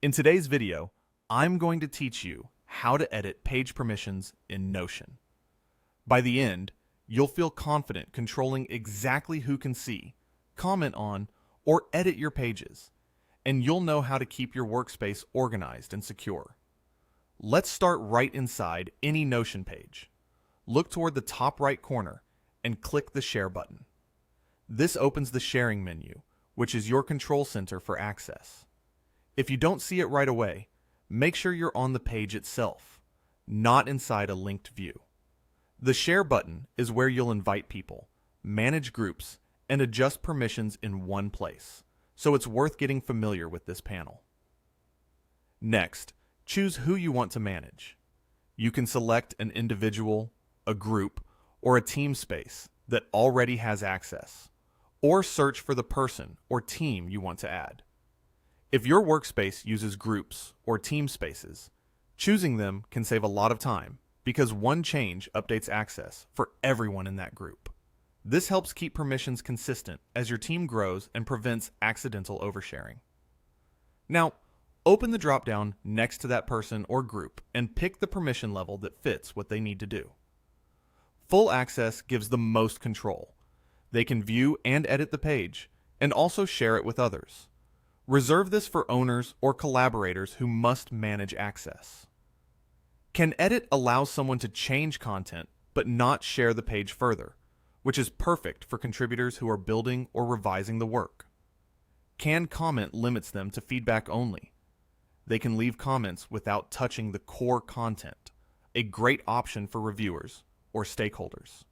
In today's video, I'm going to teach you how to edit page permissions in Notion. By the end, you'll feel confident controlling exactly who can see, comment on, or edit your pages, and you'll know how to keep your workspace organized and secure. Let's start right inside any Notion page. Look toward the top right corner and click the Share button. This opens the Sharing menu, which is your control center for access. If you don't see it right away, make sure you're on the page itself, not inside a linked view. The Share button is where you'll invite people, manage groups, and adjust permissions in one place, so it's worth getting familiar with this panel. Next, choose who you want to manage. You can select an individual, a group, or a team space that already has access, or search for the person or team you want to add. If your workspace uses groups or team spaces, choosing them can save a lot of time because one change updates access for everyone in that group. This helps keep permissions consistent as your team grows and prevents accidental oversharing. Now, open the dropdown next to that person or group and pick the permission level that fits what they need to do. Full access gives the most control. They can view and edit the page and also share it with others. Reserve this for owners or collaborators who must manage access. Can Edit allows someone to change content but not share the page further, which is perfect for contributors who are building or revising the work. Can Comment limits them to feedback only. They can leave comments without touching the core content, a great option for reviewers or stakeholders.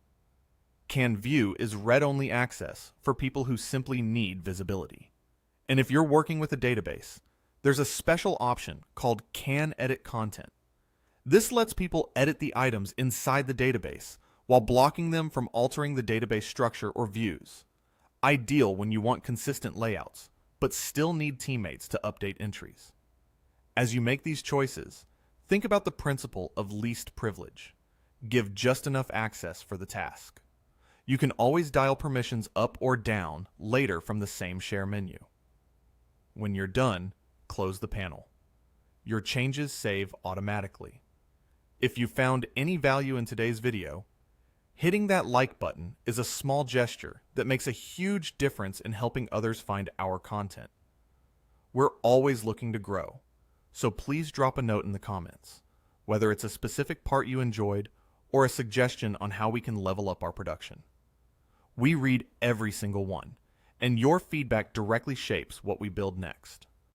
Can View is read-only access for people who simply need visibility. And if you're working with a database, there's a special option called Can Edit Content. This lets people edit the items inside the database while blocking them from altering the database structure or views. Ideal when you want consistent layouts, but still need teammates to update entries. As you make these choices, think about the principle of least privilege. Give just enough access for the task. You can always dial permissions up or down later from the same Share menu. When you're done, close the panel. Your changes save automatically. If you found any value in today's video, hitting that like button is a small gesture that makes a huge difference in helping others find our content. We're always looking to grow, so please drop a note in the comments, whether it's a specific part you enjoyed or a suggestion on how we can level up our production. We read every single one, and your feedback directly shapes what we build next.